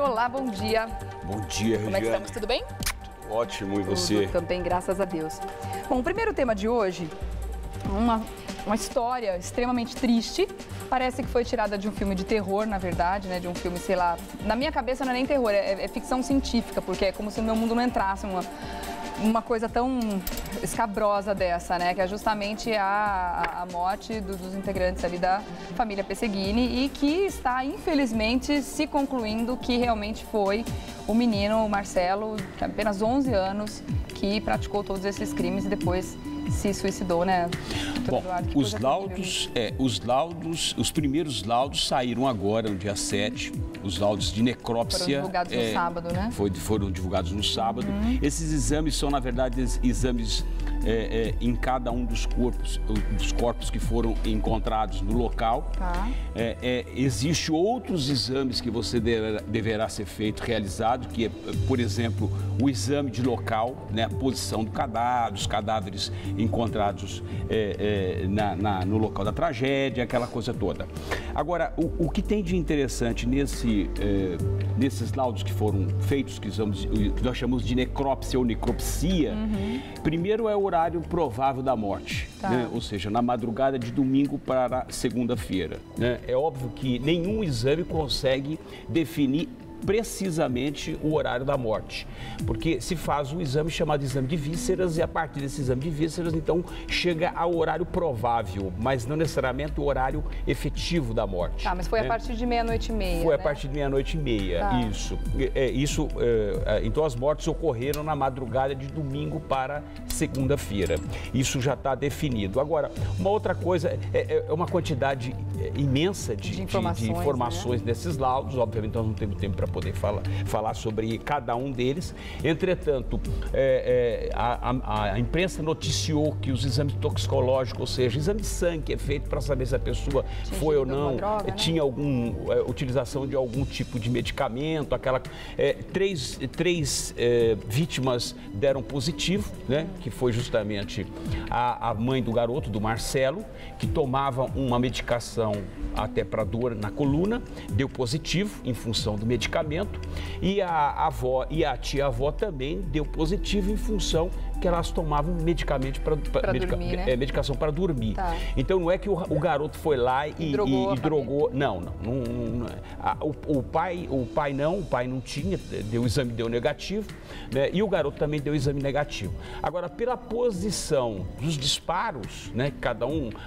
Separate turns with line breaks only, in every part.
Olá, bom dia.
Bom dia, Regiane.
Como é que estamos? Tudo bem?
Ótimo, e você?
Tudo também, graças a Deus. Bom, o primeiro tema de hoje, uma história extremamente triste. Parece que foi tirada de um filme de terror, na verdade, né? De um filme, sei lá... Na minha cabeça não é nem terror, é ficção científica, porque é como se o meu mundo não entrasse uma coisa tão escabrosa dessa, né? Que é justamente a morte dos integrantes ali da família Pesseguini e que está, infelizmente, se concluindo que realmente foi o menino, o Marcelo, de apenas 11 anos, que praticou todos esses crimes e depois se suicidou, né?
Bom, os primeiros laudos saíram agora, no dia 7, os laudos de necrópsia.
Foram divulgados no sábado, né?
Foram divulgados no sábado. Esses exames são, na verdade, exames em cada um dos corpos que foram encontrados no local.
Tá.
Existem outros exames que você deverá ser realizado, que é, por exemplo, o exame de local, né, a posição do cadáver, dos cadáveres encontrados no local da tragédia, aquela coisa toda. Agora, o que tem de interessante nesses laudos que foram feitos, que nós chamamos de necrópsia ou necropsia, primeiro é o horário provável da morte,
tá,
né? Ou seja, na madrugada de domingo para segunda-feira, né? É óbvio que nenhum exame consegue definir precisamente o horário da morte, porque se faz um exame chamado exame de vísceras e a partir desse exame de vísceras, então, chega ao horário provável, mas não necessariamente o horário efetivo da morte.
Tá, mas foi a partir de 00:30,
Foi
né?
a partir de 00:30,
tá,
isso. Então, as mortes ocorreram na madrugada de domingo para segunda-feira. Isso já está definido. Agora, uma outra coisa, é uma quantidade imensa de informações, né, desses laudos. Obviamente, nós não temos tempo para poder falar sobre cada um deles. Entretanto, a imprensa noticiou que os exames toxicológicos, ou seja, exame de sangue que é feito para saber se a pessoa foi ou não,
droga, né,
tinha utilização de algum tipo de medicamento, três vítimas deram positivo, né, que foi justamente a mãe do garoto, do Marcelo, que tomava uma medicação até para dor na coluna, deu positivo em função do medicamento, e a avó e a tia-avó também deu positivo em função que elas tomavam medicamento
dormir, né?
Medicação para dormir.
Tá.
Então não é que o garoto foi lá e drogou. Não. O pai não tinha, o exame deu negativo, né? E o garoto também deu exame negativo. Agora, pela posição dos disparos, né?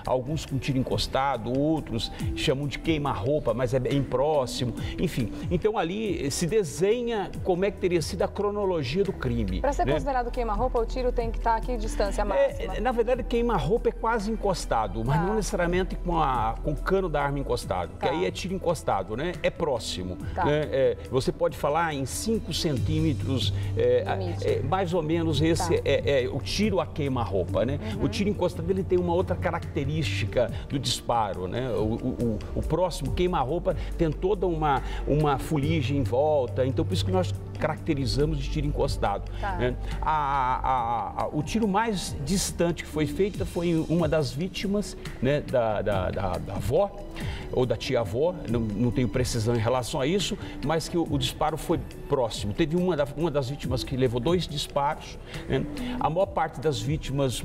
Alguns com tiro encostado, outros chamam de queima-roupa, mas é bem próximo, enfim. Então ali se desenha como é que teria sido a cronologia do crime.
Para ser, né, considerado queima-roupa, o tiro tem que estar aqui distância máxima?
Na verdade, queima-roupa é quase encostado, mas não necessariamente com o cano da arma encostado, que aí é tiro encostado, né? É próximo. Né? Você pode falar em 5 centímetros, mais ou menos esse é o tiro a queima-roupa, né? O tiro encostado, ele tem uma outra característica do disparo, né? O próximo queima-roupa tem toda uma fuligem em volta, então por isso que nós caracterizamos de tiro encostado. Né? O tiro mais distante que foi feito foi em uma das vítimas, né, da avó ou da tia-avó, não tenho precisão em relação a isso, mas que o disparo foi próximo. Teve uma das vítimas que levou 2 disparos, né? A maior parte das vítimas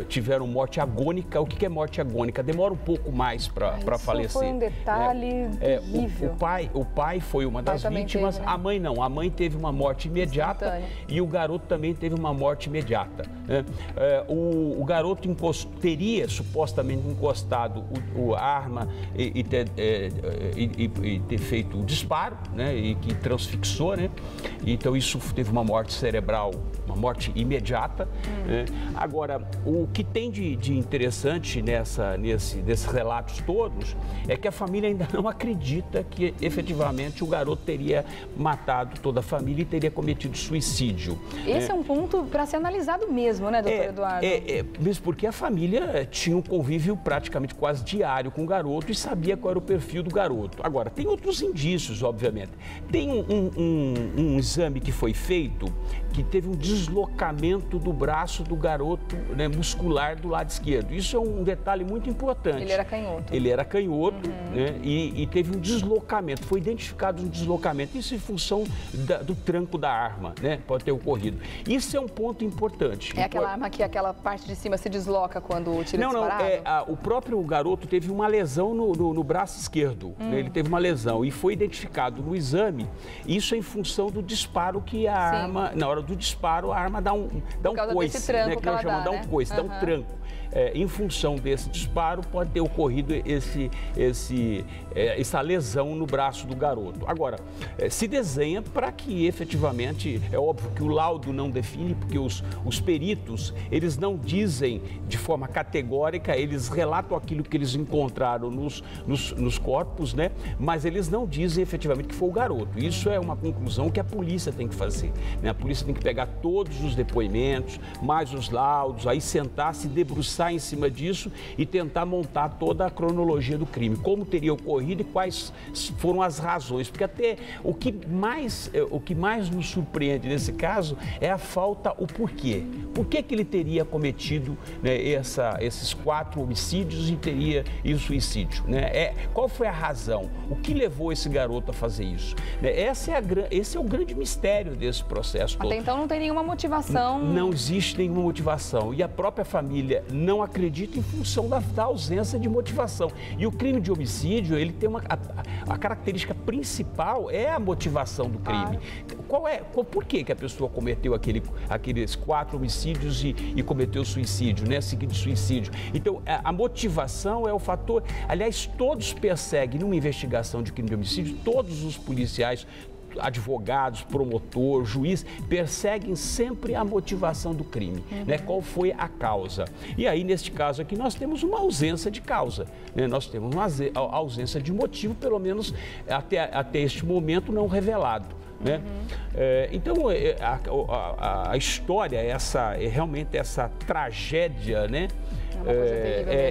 tiveram morte agônica. O que é morte agônica? Demora um pouco mais para falecer.
Isso foi um detalhe terrível.
O pai foi uma das vítimas, teve, né? A mãe não. A mãe teve uma morte imediata e o garoto também teve uma morte imediata. Né? O garoto teria supostamente encostado a arma e ter feito o disparo, né? E que transfixou, né? Então isso teve uma morte cerebral, uma morte imediata. Né? Agora, o que tem de interessante nesses relatos todos é que a família ainda não acredita que efetivamente o garoto teria matado toda a família e teria cometido suicídio.
Esse é um ponto para se analisar. internalizado mesmo, né, doutor Eduardo?
Mesmo porque a família tinha um convívio praticamente quase diário com o garoto e sabia qual era o perfil do garoto. Agora, tem outros indícios, obviamente. Tem um exame que foi feito que teve um deslocamento do braço do garoto, né, muscular do lado esquerdo. Isso é um detalhe muito importante.
Ele era canhoto.
Ele era canhoto, né, e teve um deslocamento, foi identificado um deslocamento. Isso em função do tranco da arma, né, pode ter ocorrido. Isso é um ponto importante.
É aquela arma que aquela parte de cima se desloca quando o tiro é disparado?
Não, o próprio garoto teve uma lesão no braço esquerdo, né, ele teve uma lesão e foi identificado no exame, isso em função do disparo que a arma, na hora do disparo, a arma dá um coice, né, que nós chamamos, dá um coice, dá um tranco. Em função desse disparo, pode ter ocorrido essa lesão no braço do garoto. Agora, se desenha para que efetivamente, é óbvio que o laudo não define, porque os peritos, eles não dizem de forma categórica, eles relatam aquilo que eles encontraram nos corpos, né? Mas eles não dizem efetivamente que foi o garoto. Isso é uma conclusão que a polícia tem que fazer, né? A polícia tem que pegar todos os depoimentos, mais os laudos, aí sentar, se debruçar em cima disso e tentar montar toda a cronologia do crime, como teria ocorrido e quais foram as razões, porque até o que mais nos surpreende nesse caso é a falta, o porquê. Por que ele teria cometido, né, esses 4 homicídios e o suicídio, né? Qual foi a razão? O que levou esse garoto a fazer isso? Né? Esse é o grande mistério desse processo todo.
Até então não tem nenhuma motivação.
Não existe nenhuma motivação e a própria família não acredita em função da ausência de motivação. E o crime de homicídio, ele tem a característica principal é a motivação do crime. Por que a pessoa cometeu aqueles 4 homicídios e cometeu suicídio, né? Seguido de suicídio. Então, a motivação é o fator. Aliás, todos perseguem, numa investigação de crime de homicídio, todos os policiais, advogados, promotor, juiz, perseguem sempre a motivação do crime, né? Qual foi a causa. E aí, neste caso aqui, nós temos uma ausência de causa, né? Nós temos uma ausência de motivo, pelo menos até este momento não revelado, né? Então, a história, realmente essa tragédia, né?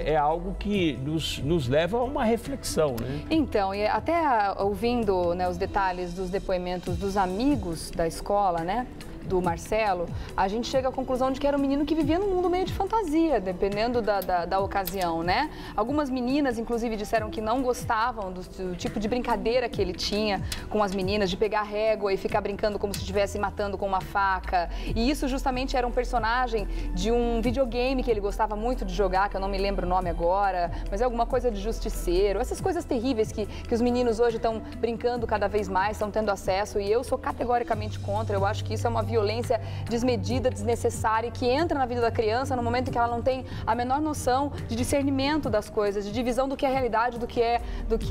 É algo que nos leva a uma reflexão, né?
Então, e até ouvindo, né, os detalhes dos depoimentos dos amigos da escola, né, do Marcelo, a gente chega à conclusão de que era um menino que vivia num mundo meio de fantasia, dependendo da ocasião, né? Algumas meninas, inclusive, disseram que não gostavam do tipo de brincadeira que ele tinha com as meninas, de pegar régua e ficar brincando como se estivesse matando com uma faca. E isso justamente era um personagem de um videogame que ele gostava muito de jogar, que eu não me lembro o nome agora, mas é alguma coisa de justiceiro. Essas coisas terríveis que os meninos hoje estão brincando cada vez mais, estão tendo acesso, e eu sou categoricamente contra. Eu acho que isso é uma violência desmedida, desnecessária, que entra na vida da criança no momento em que ela não tem a menor noção de discernimento das coisas, de divisão do que é realidade, do que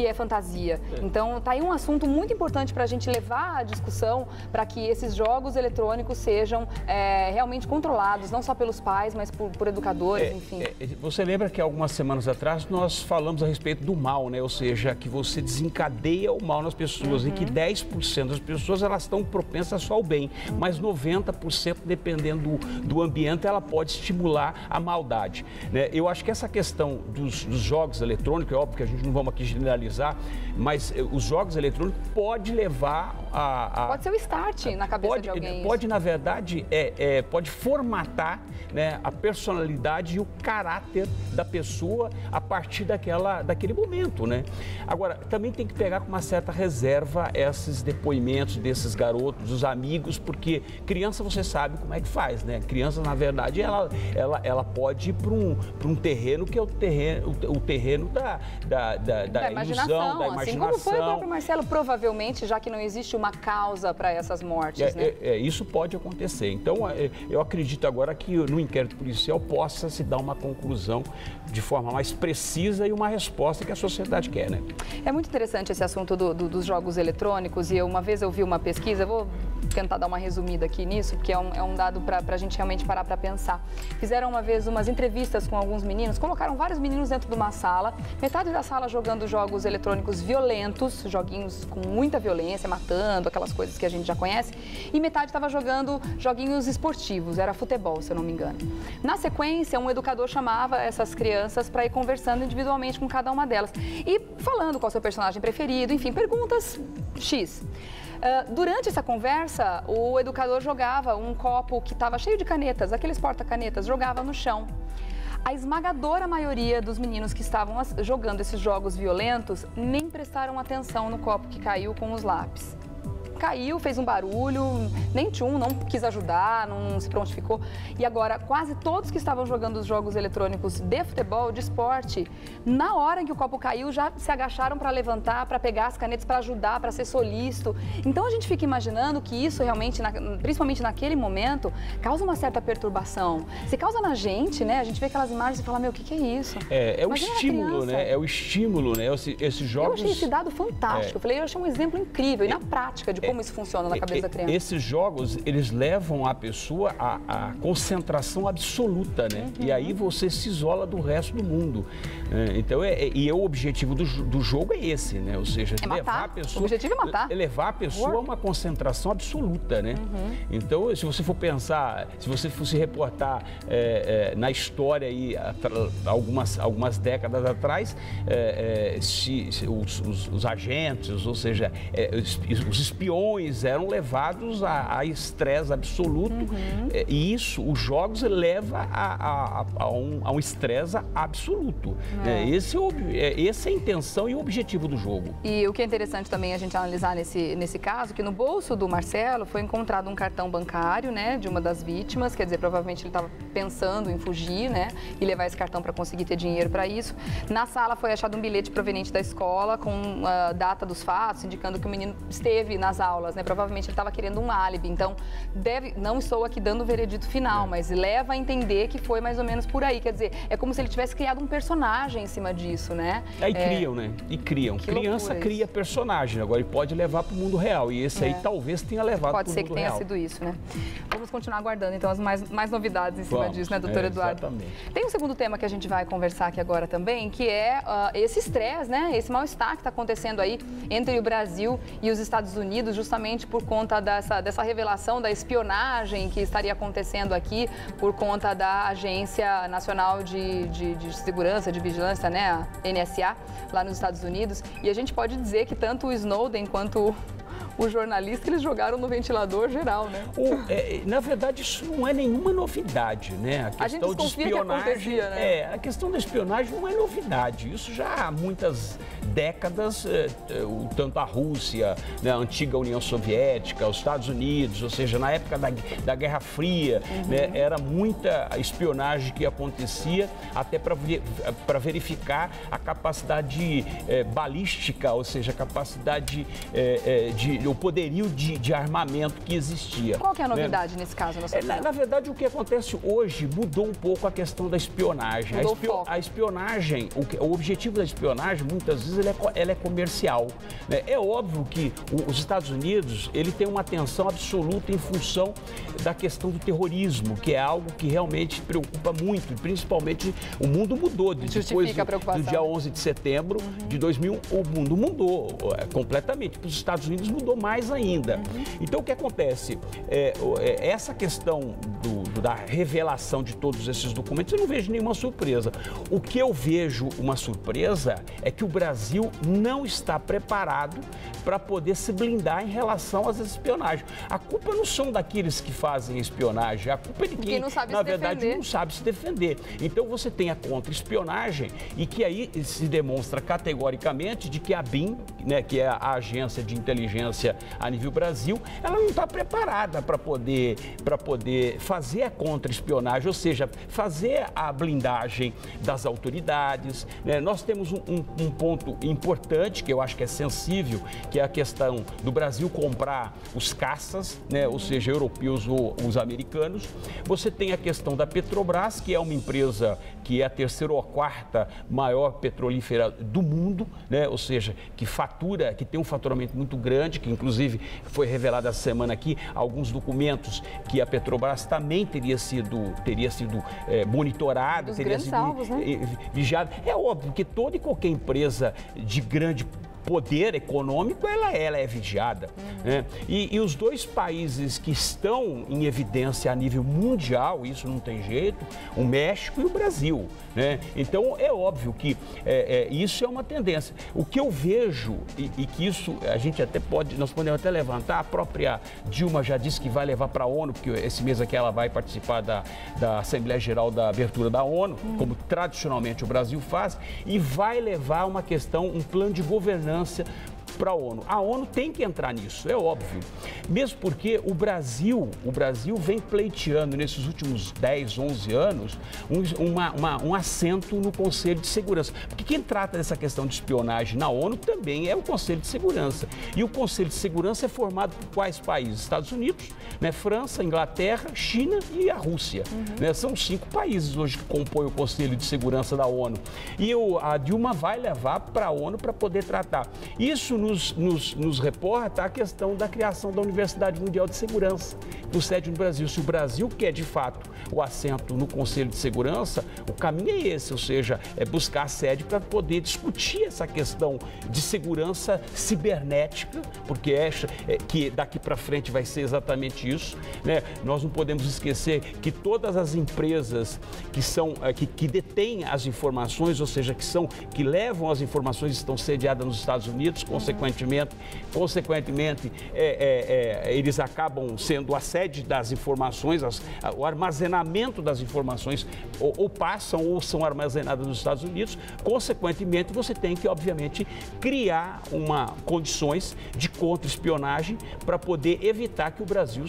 é fantasia. Então, tá aí um assunto muito importante para a gente levar à discussão, para que esses jogos eletrônicos sejam realmente controlados, não só pelos pais, mas por educadores, enfim.
Você lembra que algumas semanas atrás nós falamos a respeito do mal, né? Ou seja, que você desencadeia o mal nas pessoas e que 10% das pessoas elas estão propensas só ao bem, mas 90%, dependendo do ambiente, ela pode estimular a maldade, né? Eu acho que essa questão dos jogos eletrônicos, é óbvio que a gente não vamos aqui generalizar, mas os jogos eletrônicos pode levar
Pode ser o start na cabeça de alguém.
Pode, na verdade, pode formatar, né, a personalidade e o caráter da pessoa a partir daquele momento, né? Agora, também tem que pegar com uma certa reserva esses depoimentos desses garotos, dos amigos, porque criança você sabe como é que faz, né? Criança, na verdade, ela pode ir para um terreno que é o terreno da ilusão, da imaginação.
Assim como foi o próprio Marcelo, provavelmente, já que não existe uma causa para essas mortes, né?
Isso pode acontecer. Então, eu acredito agora que no inquérito policial possa se dar uma conclusão de forma mais precisa e uma resposta que a sociedade quer, né?
É muito interessante esse assunto dos jogos eletrônicos, e uma vez eu vi uma pesquisa, vou tentar dar uma resumida aqui nisso, porque é um dado para a gente realmente parar para pensar. Fizeram uma vez umas entrevistas com alguns meninos, colocaram vários meninos dentro de uma sala, metade da sala jogando jogos eletrônicos violentos, joguinhos com muita violência, matando, aquelas coisas que a gente já conhece, e metade estava jogando joguinhos esportivos, era futebol, se eu não me engano. Na sequência, um educador chamava essas crianças para ir conversando individualmente com cada uma delas e falando qual é o seu personagem preferido, enfim, perguntas X. Durante essa conversa, o educador jogava um copo que estava cheio de canetas, aqueles porta-canetas, jogava no chão. A esmagadora maioria dos meninos que estavam jogando esses jogos violentos nem prestaram atenção no copo que caiu com os lápis. Caiu, fez um barulho, nem tchum, não quis ajudar, não se prontificou. E agora, quase todos que estavam jogando os jogos eletrônicos de futebol, de esporte, na hora em que o copo caiu, já se agacharam para levantar, para pegar as canetas, para ajudar, para ser solícito. Então, a gente fica imaginando que isso realmente, principalmente naquele momento, causa uma certa perturbação. Se causa na gente, né? A gente vê aquelas imagens e fala, meu, o que é isso?
É o estímulo, né? É o estímulo, né? Esses jogos...
Eu achei esse dado fantástico. Eu achei um exemplo incrível e na prática de como isso funciona na cabeça da criança.
Esses jogos, eles levam a pessoa à concentração absoluta, né? E aí você se isola do resto do mundo. Então, o objetivo do jogo é esse, né? Ou seja, levar a pessoa...
O objetivo é matar.
Levar a pessoa a uma concentração absoluta, né? Então, se você for pensar, se você for se reportar na história aí, algumas décadas atrás, os agentes, ou seja, os espiões eram levados a estresse absoluto e isso, os jogos levam a um estresse absoluto. Essa é a intenção e o objetivo do jogo.
E o que é interessante também a gente analisar nesse caso, que no bolso do Marcelo foi encontrado um cartão bancário, né, de uma das vítimas, quer dizer, provavelmente ele estava pensando em fugir, né, e levar esse cartão para conseguir ter dinheiro para isso. Na sala foi achado um bilhete proveniente da escola com a data dos fatos, indicando que o menino esteve nas aulas, né? Provavelmente ele estava querendo um álibi, então não estou aqui dando o veredito final, mas leva a entender que foi mais ou menos por aí, quer dizer, é como se ele tivesse criado um personagem em cima disso, né?
Aí criam, né? E criam. Criança cria personagem, agora ele pode levar para o mundo real e esse aí talvez tenha levado para o mundo real.
Pode ser que tenha sido isso, né? Vamos continuar aguardando então as mais novidades em cima disso, né, doutor Eduardo?
Exatamente.
Tem um segundo tema que a gente vai conversar aqui agora também, que é esse estresse, né? Esse mal-estar que está acontecendo aí entre o Brasil e os Estados Unidos, justamente por conta dessa revelação da espionagem que estaria acontecendo aqui por conta da Agência Nacional de Segurança, de Vigilância, né, a NSA, lá nos Estados Unidos. E a gente pode dizer que tanto o Snowden quanto o jornalista, eles jogaram no ventilador geral, né?
Na verdade, isso não é nenhuma novidade, né?
A gente desconfia que acontecia, né?
A questão da espionagem não é novidade. Isso já há muitas décadas, tanto a Rússia, né, a antiga União Soviética, os Estados Unidos, ou seja, na época da Guerra Fria, né, era muita espionagem que acontecia até para verificar a capacidade balística, ou seja, a capacidade o poderio de armamento que existia.
Qual que é a novidade nesse caso?
Na verdade, o que acontece hoje mudou um pouco a questão da espionagem. A espionagem, o objetivo da espionagem, muitas vezes, ela é comercial, né? É óbvio que os Estados Unidos, ele tem uma atenção absoluta em função da questão do terrorismo, que é algo que realmente preocupa muito, principalmente o mundo mudou. Depois do dia 11 de setembro de 2001, o mundo mudou completamente. Para os Estados Unidos mudou mais ainda. Então, o que acontece? Essa questão da revelação de todos esses documentos, eu não vejo nenhuma surpresa. O que eu vejo uma surpresa é que o Brasil não está preparado para poder se blindar em relação às espionagens. A culpa não são daqueles que fazem espionagem, a culpa é de quem, na verdade, não sabe se defender. Então, você tem a contra-espionagem e que aí se demonstra categoricamente de que a BIM, né, que é a agência de inteligência a nível Brasil, ela não está preparada para poder fazer a contra-espionagem, ou seja, fazer a blindagem das autoridades, né? Nós temos um ponto importante, que eu acho que é sensível, que é a questão do Brasil comprar os caças, né? Ou seja, europeus ou os americanos. Você tem a questão da Petrobras, que é uma empresa que é a terceira ou a quarta maior petrolífera do mundo, né? Ou seja, que tem um faturamento muito grande, que inclusive foi revelado essa semana aqui, alguns documentos que a Petrobras também teria sido monitorada, teria sido vigiada. É óbvio que toda e qualquer empresa de grande poder econômico, ela é vigiada. Né? E os dois países que estão em evidência a nível mundial, isso não tem jeito, o México e o Brasil. Né? Então, é óbvio que isso é uma tendência. O que eu vejo, e que isso a gente nós podemos até levantar, a própria Dilma já disse que vai levar para a ONU, porque esse mês aqui ela vai participar da Assembleia Geral da abertura da ONU, como tradicionalmente o Brasil faz, e vai levar um plano de governança para a ONU. A ONU tem que entrar nisso, é óbvio. Mesmo porque o Brasil vem pleiteando nesses últimos 10, 11 anos um assento no Conselho de Segurança. Porque quem trata dessa questão de espionagem na ONU também é o Conselho de Segurança. E o Conselho de Segurança é formado por quais países? Estados Unidos, né? França, Inglaterra, China e a Rússia. Né? São 5 países hoje que compõem o Conselho de Segurança da ONU. E a Dilma vai levar para a ONU para poder tratar. Isso nos reporta a questão da criação da Universidade Mundial de Segurança, com sede no Brasil. Se o Brasil quer, de fato, o assento no Conselho de Segurança, o caminho é esse, ou seja, é buscar a sede para poder discutir essa questão de segurança cibernética, porque que daqui para frente vai ser exatamente isso. Né? Nós não podemos esquecer que todas as empresas que detêm as informações, ou seja, que levam as informações, estão sediadas nos Estados Unidos, consequentemente, eles acabam sendo a sede das informações, o armazenamento das informações ou passam ou são armazenadas nos Estados Unidos. Consequentemente, você tem que, obviamente, criar condições de contra-espionagem para poder evitar que o Brasil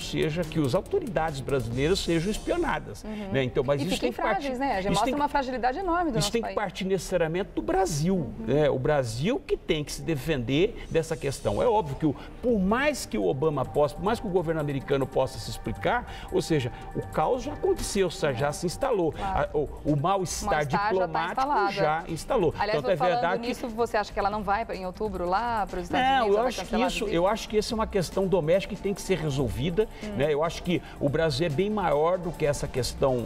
que as autoridades brasileiras sejam espionadas. Né? Então, mas isso tem que partir,
né? Já mostra uma fragilidade enorme do nosso país.
Isso tem que partir necessariamente do Brasil. Né? O Brasil que tem que se defender dessa questão. É óbvio que por mais que o Obama possa, por mais que o governo americano possa se explicar, ou seja, o caos já aconteceu, já se instalou. Claro. O mal-estar diplomático já instalou.
Aliás,
então,
falando nisso, você acha que ela não vai em outubro lá para os Estados Unidos?
Eu acho que isso é uma questão doméstica que tem que ser resolvida. Né? Eu acho que o Brasil é bem maior do que essa questão,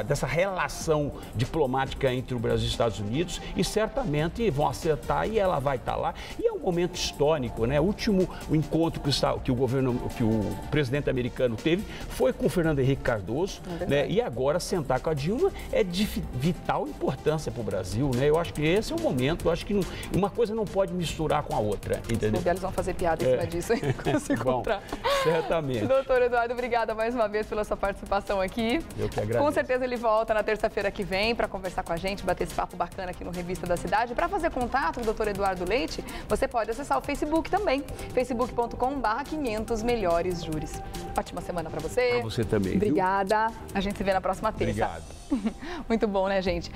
dessa relação diplomática entre o Brasil e os Estados Unidos, e certamente vão acertar e ela vai estar lá. E é um momento histórico, né? O último encontro que o presidente americano teve foi com o Fernando Henrique Cardoso, né? E agora sentar com a Dilma é de vital importância para o Brasil, né? Eu acho que esse é o momento. Eu acho que uma coisa não pode misturar com a outra, entendeu?
Eles vão fazer piada em cima disso, quando se encontrar.
Certamente.
Doutor Eduardo, obrigada mais uma vez pela sua participação aqui.
Eu que agradeço.
Com certeza ele volta na terça-feira que vem para conversar com a gente, bater esse papo bacana aqui no Revista da Cidade. Para fazer contato com o Dr. Eduardo Leite, você pode acessar o Facebook também, facebook.com/500 melhores júris. Ótima semana para você.
Para você também.
Obrigada. Viu? A gente se vê na próxima terça.
Obrigado.
Muito bom, né, gente?